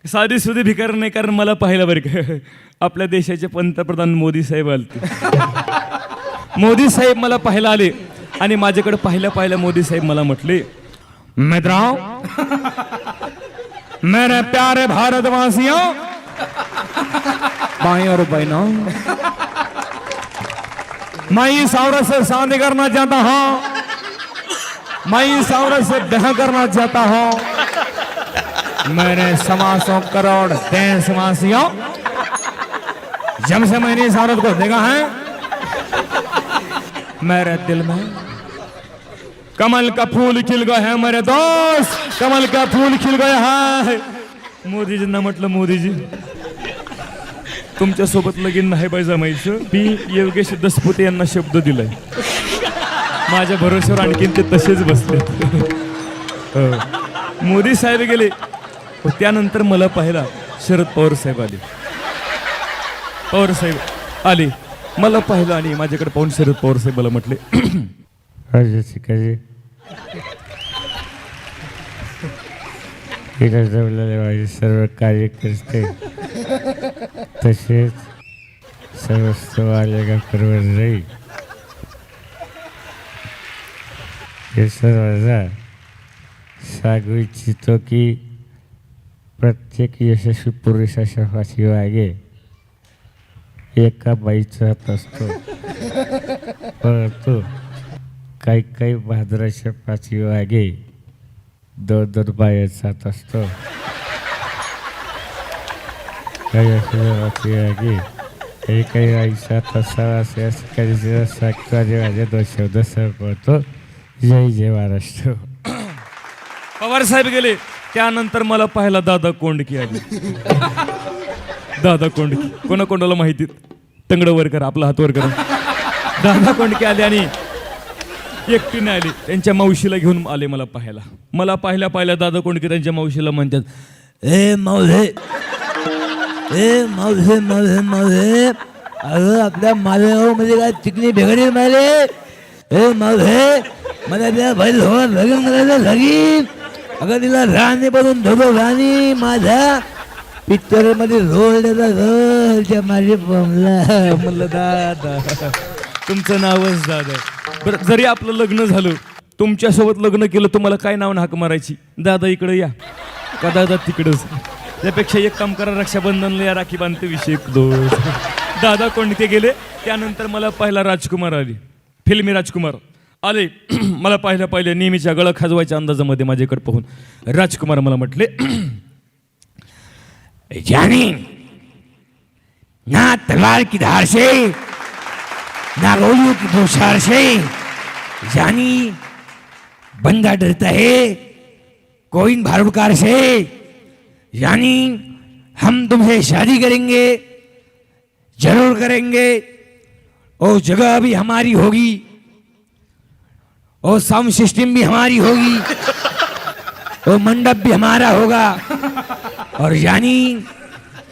साधी सुधी भिकार नाही, कारण मला पाहिलं बरं का आपल्या देशाचे पंतप्रधान मोदी साहेब आले. मोदी साहेब मला पाहायला आले आणि माझ्याकडे पाहिल्या मोदी साहेब मला म्हटले, मित्रांनो, मेरे प्यारे भारतवासियों, भाई और बहनों, मैं इस औरत से शादी करना चाहता हूँ, मैं इस औरत से ब्याह करना चाहता हूँ. मेरे 125 करोड़ देशवासियों, जब से मैंने इस औरत को देखा है, मेरे दिल में कमल का फूल खिल गया है. मेरे दोस्त, कमल का फूल खिल गया है. मोदीजींना म्हटलं, मोदीजी तुमच्या सोबत लगीन नाही बाई जमायचं. मी योगेश दसपुते यांना शब्द दिलाय, माझ्या भरोश्यावर आणखीन ते तसेच बसले. मोदी साहेब गेले, त्यानंतर मला पाहिला शरद पवार साहेब आले. पवार साहेब आले, मला पाहिलं आणि माझ्याकडे पाहून शरद पवार साहेब मला म्हटले, माझे सर्व कार्यकर्ते तसेच समस्त वालेगावकर राहील हे सर्वांना सांगू इच्छितो की प्रत्येक यशस्वी पुरुषाच्या पाठीमागे एका बाईचा हात असतो, परंतु काही बहादराच्या पाठीमागे 2 बायाचा हात असतो. काही आईचा हात असावा असे असं काही सांगतो आणि माझ्या 2 शब्द संपवतो. जय जय महाराष्ट्र. पवार साहेब गेले, त्यानंतर मला पाहिला दादा कोंडकी आली. दादा कोंडकी कोणाकोणाला माहिती, तंगड वर करा, आपला हात वर करा. दादा कोंडके आले आणि एकटीने आले, त्यांच्या मावशीला घेऊन आले मला पाहायला. मला पाहिल्या दादा कोंडके त्यांच्या मावशीला म्हणतात, ए मावळे, ए मावळे मावळे मावळे, अगं आपल्या मावळे म्हणजे काय चिकनी भेगडी मारे. ए मावळे, मला त्या बैल हो लगीन करायला लगीन. अगं तिला राणी बनवून धोबो, राणी माझ्या पिक्चर मध्ये रोल रोलच्या माझे बमला. म्हणलं दादा, तुमचं नावच दादा. बरं, जरी आपलं लग्न झालं, तुमच्यासोबत लग्न केलं, तुम्हाला काय नाव हाक मारायची? दादा इकडे या का दादा तिकडंच? त्यापेक्षा एक काम करा, रक्षाबंधनला या, राखी बांधते, विषय दोष. दादा कोंडके गेले, त्यानंतर मला पाहिला राजकुमार आले, फिल्मी राजकुमार आले. मला पाहिल्या नेहमीच्या गळा खाजवायच्या अंदाजामध्ये माझ्याकडे पाहून राजकुमार मला म्हटले, जानी ना तलवार की धार से, ना गोलियों की बौछार से, जानी बंदा डरता है कोइन भारूडकार से. यानी हम तुमसे शादी करेंगे, जरूर करेंगे. और जगह भी हमारी होगी, और साउंड सिस्टम भी हमारी होगी, और मंडप भी हमारा होगा. और यानी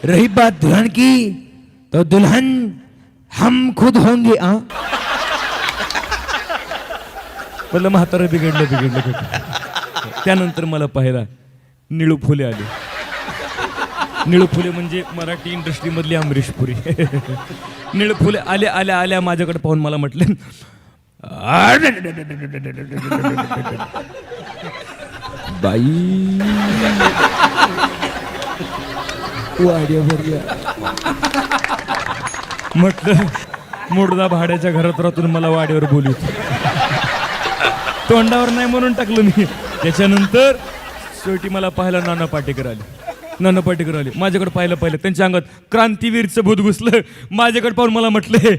रही बात दुल्हन की, तो दुल्हन हम खुद होंगे. मला म्हातारा बिघडलं. त्यानंतर मला पाहिला निळू फुले आले. निळू फुले म्हणजे मराठी इंडस्ट्री मधली अमरीश पुरी. निळू फुले आल्या माझ्याकडे पाहून मला म्हटले, बाई वाड्या भरल्या. म्हटलं मुर्दा भाड्याच्या घरात राहून मला वाड्यावर बोलू, तोंडावर नाही म्हणून टाकलं मी. त्याच्यानंतर शेवटी मला पाहायला नाना पाटेकर आले. माझ्याकडे पाहिलं, त्यांच्या अंगात क्रांतीवीरचं भूत घुसलं. माझ्याकडे पाहून मला म्हटले,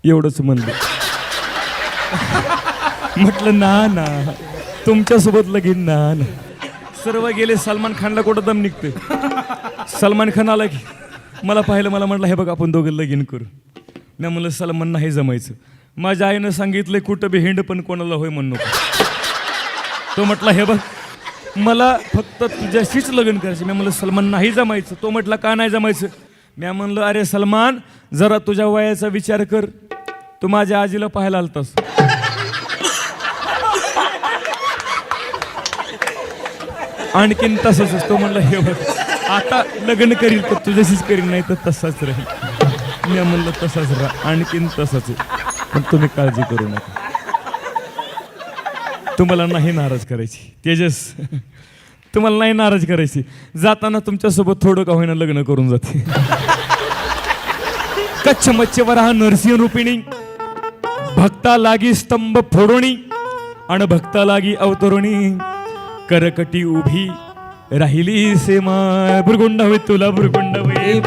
एवढंच म्हणलं. म्हटलं ना तुमच्यासोबत लगीन ना. सर्व गेले. सलमान खानला कुठं दम निघते. सलमान खान आला की मला पाहिलं, मला म्हटलं, हे बघ आपण दोघं लगीन करू. मी म्हणलं सलमान नाही जमायचं. माझ्या आईनं सांगितलंय कुठं बी हिंड पण कोणाला होय म्हणू नको. तो म्हटला, हे बघ मला फक्त तुझ्याशीच लग्न करायचं. मी म्हणलं सलमान नाही जमायचं. तो म्हटला का नाही जमायचं? मी म्हणलं अरे सलमान जरा तुझ्या वयाचा विचार कर, तू माझ्या आजीला पाहायला आलतास. आणखीन तसंच असतो. म्हणलं हे बघ आता लग्न करील तर तुझ्याशीच करील, नाही तर तसाच राहील. मी म्हणलं तसाच राहा, आणखीन तसाच आहे. पण तुम्ही काळजी करू नका, तुम्हाला नाही नाराज करायची. तेजस तुम्हाला नाही नाराज करायची. जाताना तुमच्यासोबत थोडं का होईना लग्न करून जाते. कच्छ मच्छीवरा नरसिंह रूपिणी, भक्ता लागी स्तंभ फोडोणी आणि भक्ता लागी अवतरुणी, करकटी उभी राहिली सेमा. बुरगुंड होईल तुला, बुरगुंड होईल,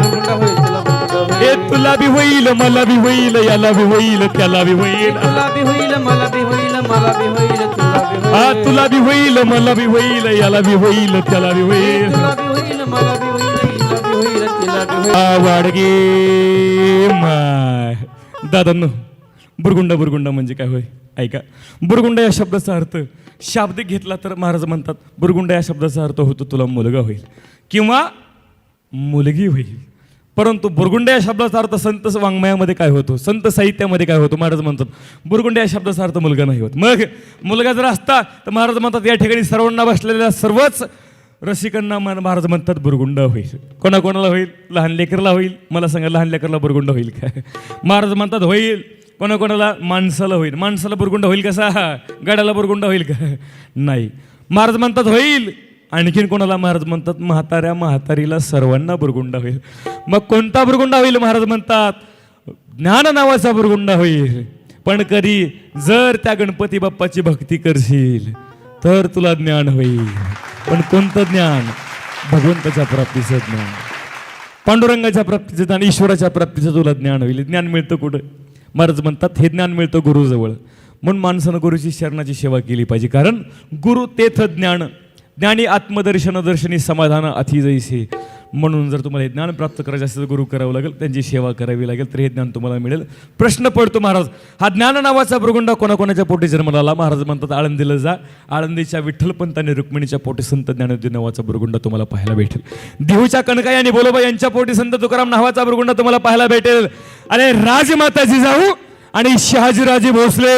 ए तुला बी होईल, मला बी होईल, याला बी होईल, त्याला बी होईल, तुला बी होईल, मला बी होईल, मला बी होईल, तुला बी होईल, हा तुला बी होईल, मला बी होईल, याला बी होईल, त्याला बी होईल, तुला बी होईल, मला बी होईल, हिला बी होईल, तिला बी होईल. वाडगे माय. दादांनो, बुरगुंड बुरगुंड म्हणजे काय होय ऐका. बुरगुंड या शब्दाचा अर्थ शाब्दिक घेतला तर महाराज म्हणतात बुरगुंड या शब्दाचा अर्थ होतो तुला मुलगा होईल किंवा मुलगी होईल. परंतु बुरगुंड या शब्दाचा अर्थ संत वाङ्मयामध्ये काय होतो, संत साहित्यामध्ये काय होतो, महाराज म्हणतात बुरगुंड या शब्दाचा अर्थ मुलगा नाही होत. मग मुलगा जर असता तर महाराज म्हणतात या ठिकाणी सर्वांना बसलेल्या सर्वच रसिकांना महाराज म्हणतात बुरगुंड होईल. कोणाकोणाला होईल, लहान लेकरला होईल. मला सांगा लहान लेकरला बुरगुंड होईल काय? महाराज म्हणतात होईल. कोणाकोणाला, माणसाला होईल. माणसाला बुरगुंड होईल कसा, गाड्याला बुरगुंड होईल का? नाही. महाराज म्हणतात होईल. आणखीन कोणाला महाराज म्हणतात म्हाताऱ्या म्हातारीला सर्वांना बुरगुंडा होईल. मग कोणता बुरगुंडा होईल? महाराज म्हणतात ज्ञान नावाचा बुरगुंडा होईल. पण कधी जर त्या गणपती बाप्पाची भक्ती करशील तर तुला ज्ञान होईल. पण कोणतं ज्ञान? भगवंताच्या प्राप्तीचं ज्ञान, पांडुरंगाच्या प्राप्तीचं ज्ञान, ईश्वराच्या प्राप्तीचं तुला ज्ञान होईल. ज्ञान मिळतं कुठं? महाराज म्हणतात हे ज्ञान मिळतं गुरुजवळ. म्हणून माणसानं गुरुची शरणाची सेवा केली पाहिजे. कारण गुरु तेथ ज्ञान, ज्ञानी आत्मदर्शन दर्शनी समाधान अति जैसे. म्हणून जर तुम्हाला हे ज्ञान प्राप्त करायचं असेल तर गुरु करावं लागेल, त्यांची सेवा करावी लागेल, तर हे ज्ञान तुम्हाला मिळेल. प्रश्न पडतो महाराज हा ज्ञान नावाचा बुरगुंडा कोणाकोणाच्या पोटी जन्माला आला? महाराज म्हणतात आळंदीला जा, आळंदीच्या विठ्ठलपंत आणि रुक्मिणीच्या पोटी संत ज्ञानदेव नावाचा बुरगुंडा तुम्हाला पाहायला भेटेल. देहूच्या कनकाई आणि बोलोबा यांच्या पोटी संत तुकाराम नावाचा बुरगुंडा तुम्हाला पाहायला भेटेल. अरे राजमाता जिजाऊ आणि शहाजीराजे भोसले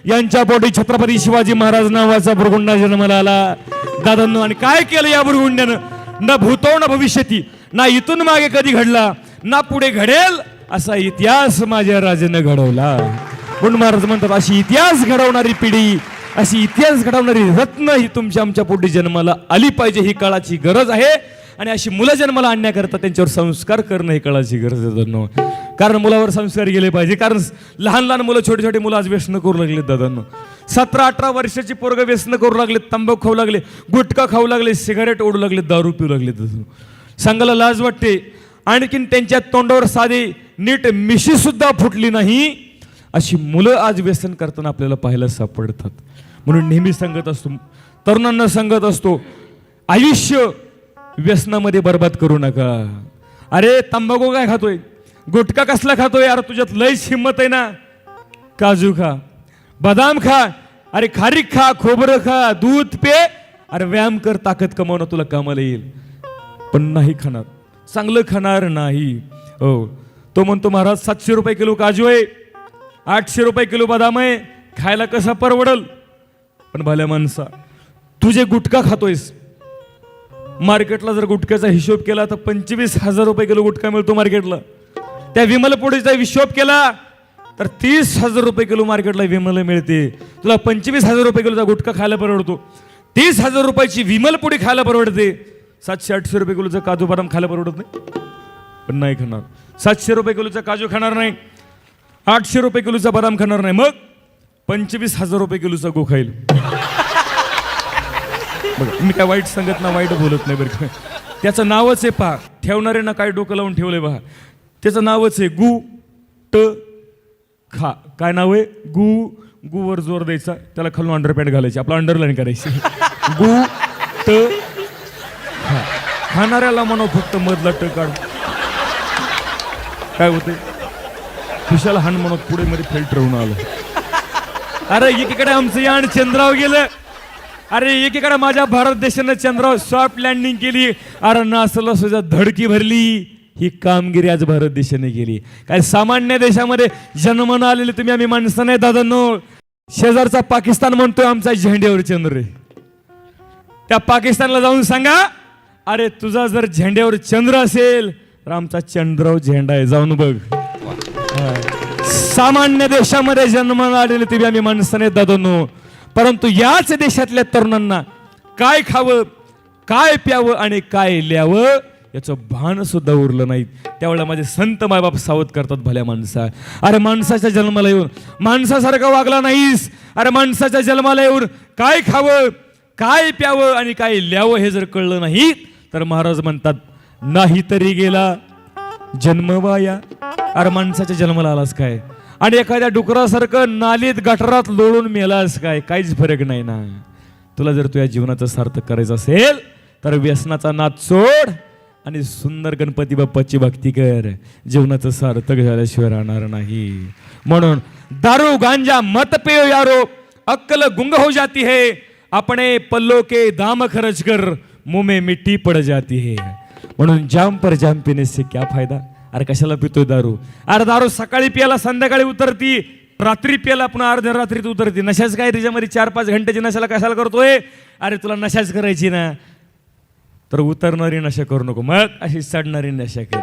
यांच्या पोटी छत्रपती शिवाजी महाराज नावाचा बुरगुंडा जन्माला आला. दादांनो, आणि काय केलं या बुरगुंड्यानं? न भूतो न भविष्यती, ना इथून मागे कधी घडला ना पुढे घडेल असा इतिहास माझ्या राजानं घडवला. म्हणून महाराज म्हणतात अशी इतिहास घडवणारी पिढी, अशी इतिहास घडवणारी रत्न ही तुमच्या आमच्या पोटी जन्माला आली पाहिजे. ही काळाची गरज आहे. आणि अशी मुलं जन्माला आणण्याकरता त्यांच्यावर संस्कार करणं ही काळाची गरज आहे. कारण मुलावर संस्कार गेले पाहिजे. कारण लहान लहान मुलं, छोटे छोटे मुलं आज व्यसन करू लागले. दादांनो, 17-18 वर्षाची पोरगं व्यसन करू लागले, तंबाखू खाऊ लागले, गुटखा खाऊ लागले, सिगारेट ओढू लागले, दारू पिऊ लागले. सांगायला लाज वाटते. आणखीन त्यांच्या तोंडावर साधी नीट मिशी सुद्धा फुटली नाही अशी मुलं आज व्यसन करताना आपल्याला पाहायला सापडतात. म्हणून नेहमी सांगत असतो, तरुणांना सांगत असतो, आयुष्य व्यसनामध्ये बर्बाद करू नका. अरे तंबाखू काय खातोय, गुटखा कसला खातोय? अरे तुझ्यात लयच हिंमत आहे ना, काजू खा, बदाम खा, अरे खारीक खा, खोबरं खा, दूध पे, अरे व्यायाम कर, ताकद कमावणं तुला कामाला येईल. पण नाही खाणार, चांगलं खाणार नाही. हो, तो म्हणतो महाराज 700 रुपये किलो काजू आहे, 800 रुपये किलो बदाम आहे, खायला कसा परवडल? पण भल्या माणसा, तुझे गुटखा खातोयस, मार्केटला जर गुटख्याचा हिशोब केला तर 25,000 रुपये किलो गुटखा मिळतो मार्केटला. त्या विमलपोळीचा हिशोब केला तर 30,000 रुपये किलो मार्केटला विमल मिळते. तुला 25,000 रुपये किलोचा गुटखा खायला परवडतो, 30,000 रुपयाची विमलपोळी खायला परवडते. 700-800 रुपये किलोचा काजू बदाम खायला परवडत नाही. पण नाही खाणार. 700 रुपये किलोचा काजू खाणार नाही, 800 रुपये किलोचा बदाम खाणार नाही, मग 25,000 रुपये किलोचा गो खाईल. मी काय वाईट सांगत ना, वाईट बोलत नाही बरं का. त्याचं नावच आहे पहा, ठेवणारे ना काय डोकं लावून ठेवलंय पहा. त्याचं नावच आहे गु ट खा. काय नाव आहे? गु. गुवर जोर द्यायचा, त्याला खालून अंडरपॅन्ट घालायची, आपला अंडरलाईन करायची. गु ट खा. खाणाऱ्याला म्हणू फक्त मधला ट काढ. काय होते? खुशाला हाण म्हणत पुढे मध्ये फिल्टर होऊन आलं. अरे एकीकडे आमचं यान चंद्रावर गेलं, अरे एकीकडे माझ्या भारत देशानं चंद्रावर सॉफ्ट लँडिंग केली. अरे नासला सुद्धा धडकी भरली. ही कामगिरी आज भारत देशाने केली. काय सामान्य देशामध्ये जन्मानं आलेले तुम्ही आम्ही माणसं नाही दादांनो. शेजारचा पाकिस्तान म्हणतोय आमचा झेंड्यावर चंद्र आहे. त्या पाकिस्तानला जाऊन सांगा, अरे तुझा जर झेंड्यावर चंद्र असेल तर आमचा चंद्रावर झेंडा आहे, जाऊन बघ. सामान्य देशामध्ये जन्माला आलेले तुम्ही आम्ही माणसं नाही दादांनो. परंतु याच देशातल्या तरुणांना काय खावं, काय प्यावं आणि काय ल्यावं याचं भान सुद्धा उरलं नाही. त्यावेळेला माझे संत मायबाप सावध करतात, भल्या माणसा, अरे माणसाच्या जन्माला येऊन माणसासारखं वागला नाहीस. अरे माणसाच्या जन्माला येऊन काय खावं, काय प्यावं आणि काय ल्यावं हे जर कळलं नाही तर महाराज म्हणतात, नाही तरी गेला जन्म वाया. अरे माणसाच्या जन्माला आलास काय आणि एखाद्या डुकरासारखं नालीत गटारात लोळून मेलास काय, काहीच फरक नाही ना. तुला जर तुझ्या जीवनाचं सार्थक करायचं असेल तर व्यसनाचा नाद सोड आणि सुंदर गणपती बाप्पाची भक्ती कर. जीवनाचं सार्थक झाल्याशिवाय राहणार नाही. म्हणून दारू गांजा मत पियो यारो, अक्कल गुंग हो जाती है, अपने पल्लों के दाम खर्च कर, मुंह में मिट्टी पड़ जाती है. म्हणून जाम पर जाम पिने से क्या फायदा. अरे कशाला पितोय दारू. अरे दारू सकाळी प्यायला संध्याकाळी उतरती, रात्री प्यायला पुन्हा अर्ध्या रात्रीत उतरती. नशाच काय त्याच्यामध्ये 4-5 घंट्याची नशाला कशाला करतोय. अरे तुला नशाच करायची ना तर उतरणारी नशा करू नको, मग अशी चढणारी नशा कर.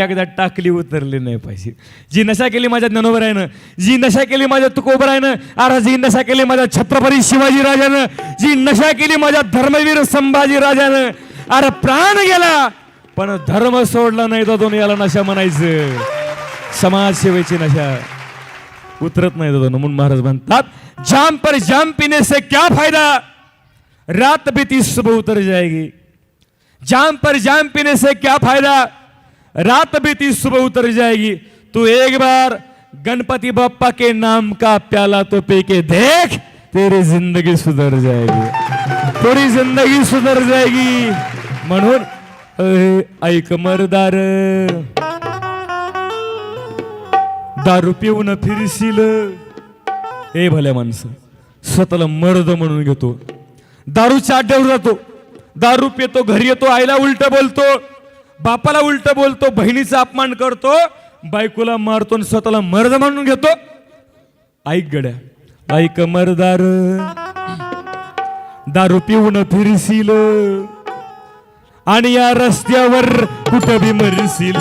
एकदा टाकली उतरली नाही पाहिजे. जी नशा केली माझ्या ज्ञानोबरायनं, जी नशा केली माझ्या तुकोबरायनं, अरे जी नशा केली माझ्या छत्रपती शिवाजी राजानं, जी नशा केली माझ्या धर्मवीर संभाजी राजानं, अरे प्राण गेला पण धर्म सोडला नाही दादून, याला नशा म्हणायचं. समाजसेवेची नशा उतरत नाही दादून. म्हणून महाराज म्हणतात, जाम पर जाम पीने से क्या फायदा, रात बीती सुबह उतर जाएगी. जाम पर जाम पीने से क्या फायदा, रात बीती सुबह उतर जाएगी. तू एक बार गणपति बप्पा के नाम का प्याला तो पी के देख, तेरी जिंदगी सुधर जाएगी, पूरी जिंदगी सुधर जाएगी. म्हणून ऐक मर्दार, दारू पिऊन फिरशील. हे भल्या माणसं स्वतःला मर्द म्हणून घेतो, दारूच्या अड्ड्यावर जातो, दारू पितो, घरी येतो, आईला उलट बोलतो, बापाला उलट बोलतो, बहिणीचा अपमान करतो, बायकोला मारतो, स्वतःला मर्द म्हणून घेतो. ऐक गड्या, ऐक मर्दार, दारू पिऊन फिरशील आणि या रस्त्यावर कुठं बी मरशील,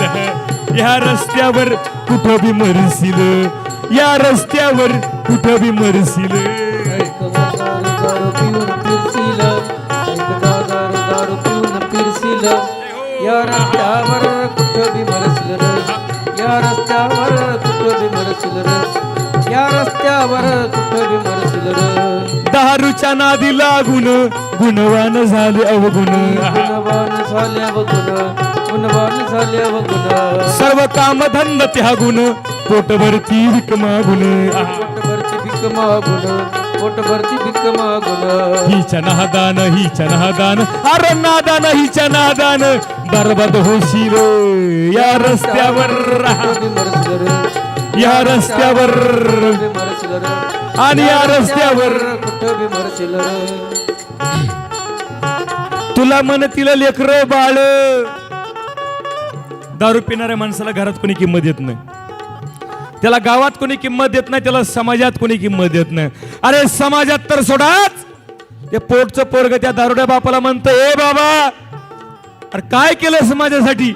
या रस्त्यावर कुठं बी मरशील, या रस्त्यावर कुठं बी मरशील. दारू पिऊन फिरशील, दारू पिऊन फिरशील, या रस्त्यावर कुठं बी मरशील रे, या रस्त्यावर कुठं बी मरशील रे, या रस्त्यावर कुठं बी मरशील रे. दारूच्या नादी लागून गुणवान झाले अवगुण, गुणवान झाले अवगुण, गुणवान झाले अवगुण. सर्व काम धंद त्यागुण, पोटभरती भीक मागुन, पोटभरची भीक मागुन, पोटभरची भीक मागुन. हिच्या नादान, हिच्या नादान, अरे नादान, हिच्या नादान बरबाद होशील. या रस्त्यावर या रस्त्यावर आणि या रस्त्यावर कुठं बी मरशील रे. तुला म्हणतील लेकर बाळ. दारू पिणाऱ्या माणसाला घरात कोणी किंमत देत नाही, त्याला गावात कोणी किंमत देत नाही, त्याला समाजात कोणी किंमत देत नाही. अरे समाजात तर सोडाच, ते पोटचं पोरग त्या दारुड्या बापाला म्हणतं, ए बाबा अरे काय केलं समाजासाठी.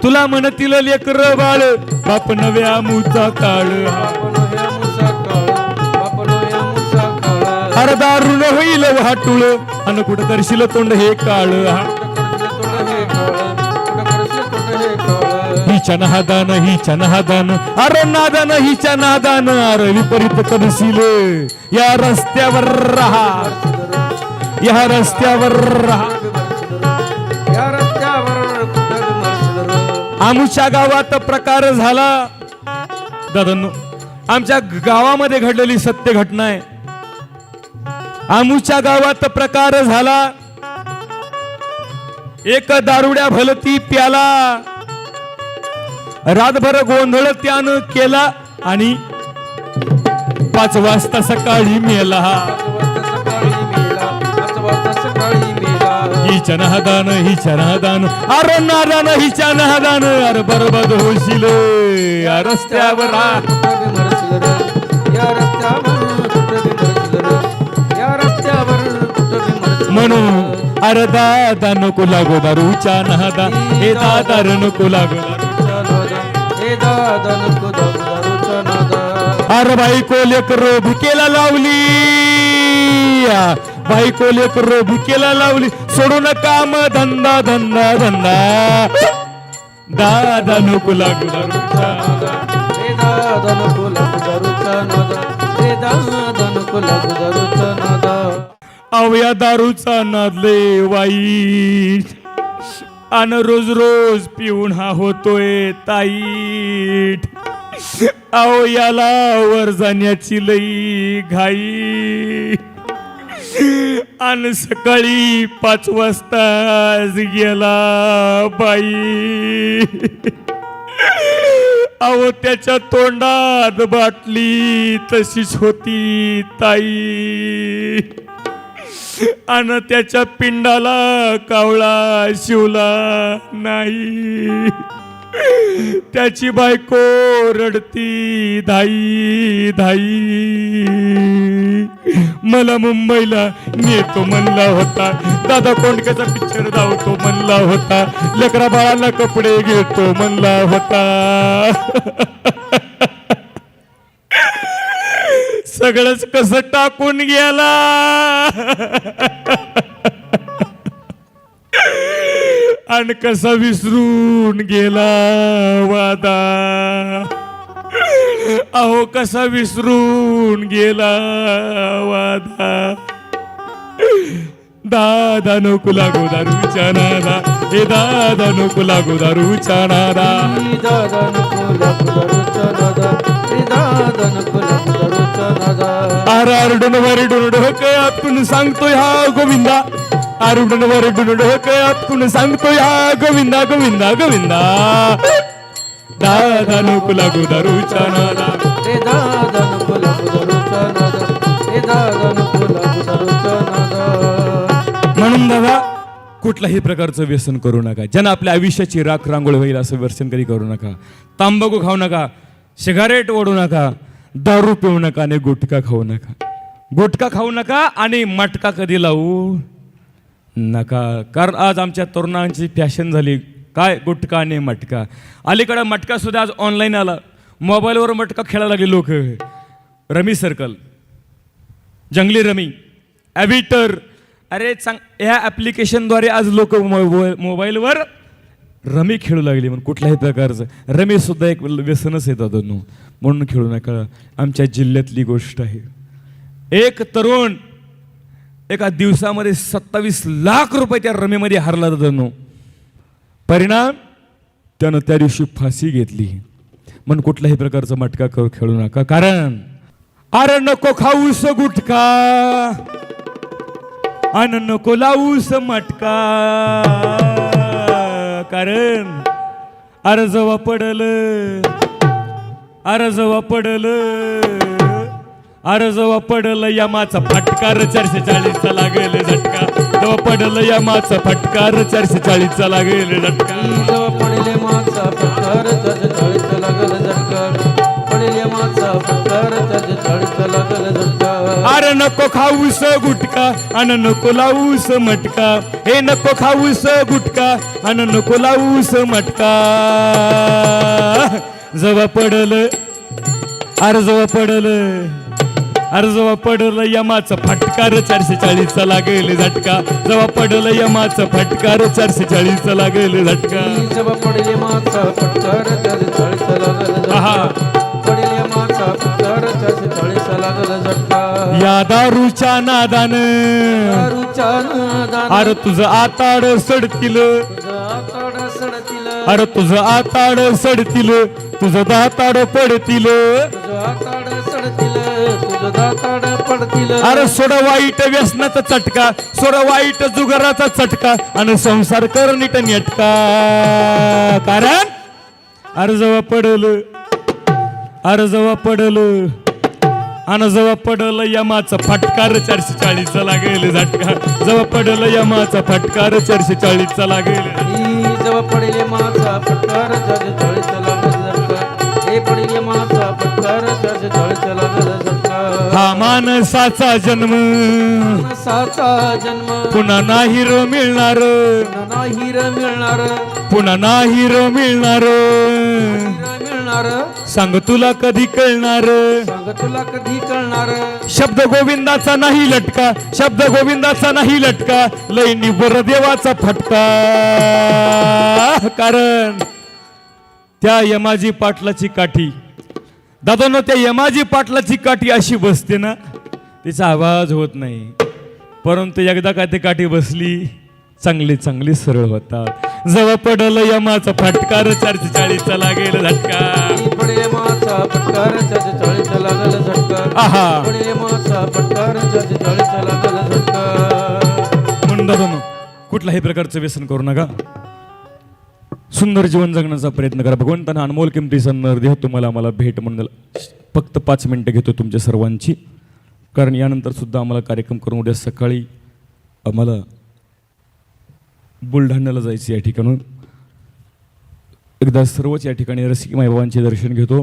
तुला म्हणतील लेकर बाळ, बाप नव्या मुचा काळ, अरे दारुण होईल वाटुळ, अन कुठं करशील तोंड हे काळ. हिच्या नादान, हिच्या नादान, अरे नादान, हिच्या नादान, अरे विपरीत करशील. या रस्त्यावर राहा, या रस्त्यावर राहा. या रस्त्यावर कुठं बी मरशील रे. आमच्या गावात प्रकार झाला दादांनो, आमच्या गावामध्ये घडलेली सत्य घटना आहे. आमच्या गावात प्रकार झाला, एक दारुड्या भलती प्याला, रातभर गोंधळ त्यानं केला आणि 5 वाजता सकाळी मेला. हिच्या नादान हिच्या नादान अरे नादान हिच्या नादान अरे बरबाद होशील या रस्त्यावर कुठं बी मरशील र या रस्त्यावर कुठं बी मरशील र या रस्त्यावर कुठं बी मरशील म्हणून अरे दादा नको लागो दारूच्या नादा हे दादा रे नको लागो दारूच्या नादा. हे दादा नको दारूचा नादा अरे बायको लेकरो भिकेला लावली बायको लेकरो भिकेला लावली सोडून काम धंदा धंदा धंदा दादा नको लागू दारूच्या नादा. हे दादा नको लागू दारूचा नादा हे दादा नको लागू दारूचा नादा अहो या दारूचा नादले वाईट अन रोज रोज पिऊन हा होतोय ताईट अहो याला वर जाण्याची लई घाई अन सकाळी 5 वाजताच गेला बाई अहो त्याच्या तोंडात बाटली तशीच होती ताई अन त्याच्या पिंडाला कावळा शिवला नाही त्याची बायको रडती धाई धाई मला मुंबईला नेतो म्हणला होता दादा कोंडकेचा पिक्चर धावतो म्हणला होता लेकरा बाळाला कपडे घेतो म्हणला होता सगळंच कसं टाकून गेला आणि कसा विसरून गेला वादा अहो कसा विसरून गेला वादा दादा नको लागू दारूच्या नादा हे दादा नको लागू दारूच्या नादा हे दादा नको लागू दारूचा नादा हे दादा नको लागू दारूचा नादा आरडून वरडून डोकं आपण सांगतोय हा गोविंदा आरडून वरडून डोकं आपण सांगतोय हा गोविंदा गोविंदा गोविंदा दादा नको लागू दारूच्या नादा हे दादा नको लागू दारूचा नादा हे दादा नको लागू दारूचा नादा म्हणून दादा कुठल्याही प्रकारचं व्यसन करू नका ज्यानं आपल्या आयुष्याची राख रांगोळी होईल असं व्यसन कधी करू नका तांबाखू खाऊ नका सिगारेट ओढू नका दारू पिऊ नका आणि गुटखा खाऊ नका गुटखा खाऊ नका आणि मटका कधी लावू नका कारण आज आमच्या तरुणांची फॅशन झाली काय गुटखा आणि मटका अलीकडं मटका सुद्धा आज ऑनलाईन आला मोबाईलवर मटका खेळायला लागले लोक रमी सर्कल जंगली रमी ॲव्हिटर अरे ह्या ॲप्लिकेशनद्वारे आज लोक मोबाईलवर रमी खेळू लागली म्हणून कुठल्याही प्रकारचं रमी सुद्धा एक व्यसनच येतात म्हणून खेळू नका आमच्या जिल्ह्यातली गोष्ट आहे एक तरुण एका दिवसामध्ये 27 लाख रुपये त्या रमीमध्ये हारला जातो परिणाम त्यानं त्या दिवशी फाशी घेतली म्हणून कुठल्याही प्रकारचं मटका खेळू नका कारण अरे नको खाऊस गुटखा अन नको लावूस मटका कारण अरे जवा पडल अरे जवा पडल अरे जवा पडल यमाचा फटकार 440चा लागेल झटका जवा पडल यमाचा फटकार 440चा लागेल झटका जेव्हा पडले माचा फटकार 440चा लागल झटका पडले माचा फटकार 440चा लागल झटका अरे नको खाऊस गुटखा अन नको लावूस मटका हे नको खाऊस गुटखा अन नको लावूस मटका जवा पडल अरे जवा पडल अरे जवा पडल यमाचा फटकार 440चा लागेल झटका जवा पडल यमाचा फटकार 440चा लागेल झटका जेव्हा पडले माचा फटकार 440चा लागल झटका पडले माचा फटकार 440चा लागल झटका या दारूच्या नादान दारूच्या नादान अरे तुझं आताड सडतील तुझं आताड सडतील अरे तुझं आताड सडतील तुझं दाताड पडतील तुझं आताड सडतील तुझं दाताड पडतील अरे सोड वाईट व्यसनाचा चटका सोड वाईट जुगाराचा चटका आणि संसार कर नीट नेटका कारण अरे जवा पडल अरे जवा पडल आणि जेव्हा पडलं यमाचा फटकार 440चा लागेल झटका. जेव्हा पडलं यमाचा फटकार 440चा लागेल. जेव्हा पडेल माझा फटकार 440 लागल झटका. हे पडेल माझा फटकार 440 लागल झटका. हा माणसाचा जन्म माणसाचा जन्म पुन्हा नाही रो मिळणार. नाही रे मिळणार. पुन्हा नाही रो मिळणार. मिळणार. सांग तुला कधी कळणार. सांग तुला कधी कळणार. शब्द गोविंदाचा नाही लटका. शब्द गोविंदाचा नाही लटका. लय निबर देवाचा फटका. कारण त्या यमाजी पाटलाची काठी दादांनो, त्या यमाजी पाटलाची काठी अशी बसते ना, तिचा आवाज होत नाही. परंतु एकदा का ती काठी बसली, चांगली चांगली सरळ होतात. जवळ पडलं यमाचा फटकार 440चा लागेल झटका. पडेल माझा फटकार 440 लागल झटका. आहा पडेल माझा फटकार 440 लागल झटका. म्हणून दादांनो, कुठल्याही प्रकारचं व्यसन करू नका. सुंदर जीवन जगण्याचा प्रयत्न करा. भगवंतानं अनमोल किमतीचा नरदेह तुम्हाला आम्हाला भेट म्हणून फक्त 5 मिनिटं घेतो तुमच्या सर्वांची. कारण यानंतर सुद्धा आम्हाला कार्यक्रम करून उद्या सकाळी आम्हाला बुलढाण्याला जायचं. या ठिकाणून एकदा सर्वच या ठिकाणी रसिक मायबाबांचे दर्शन घेतो.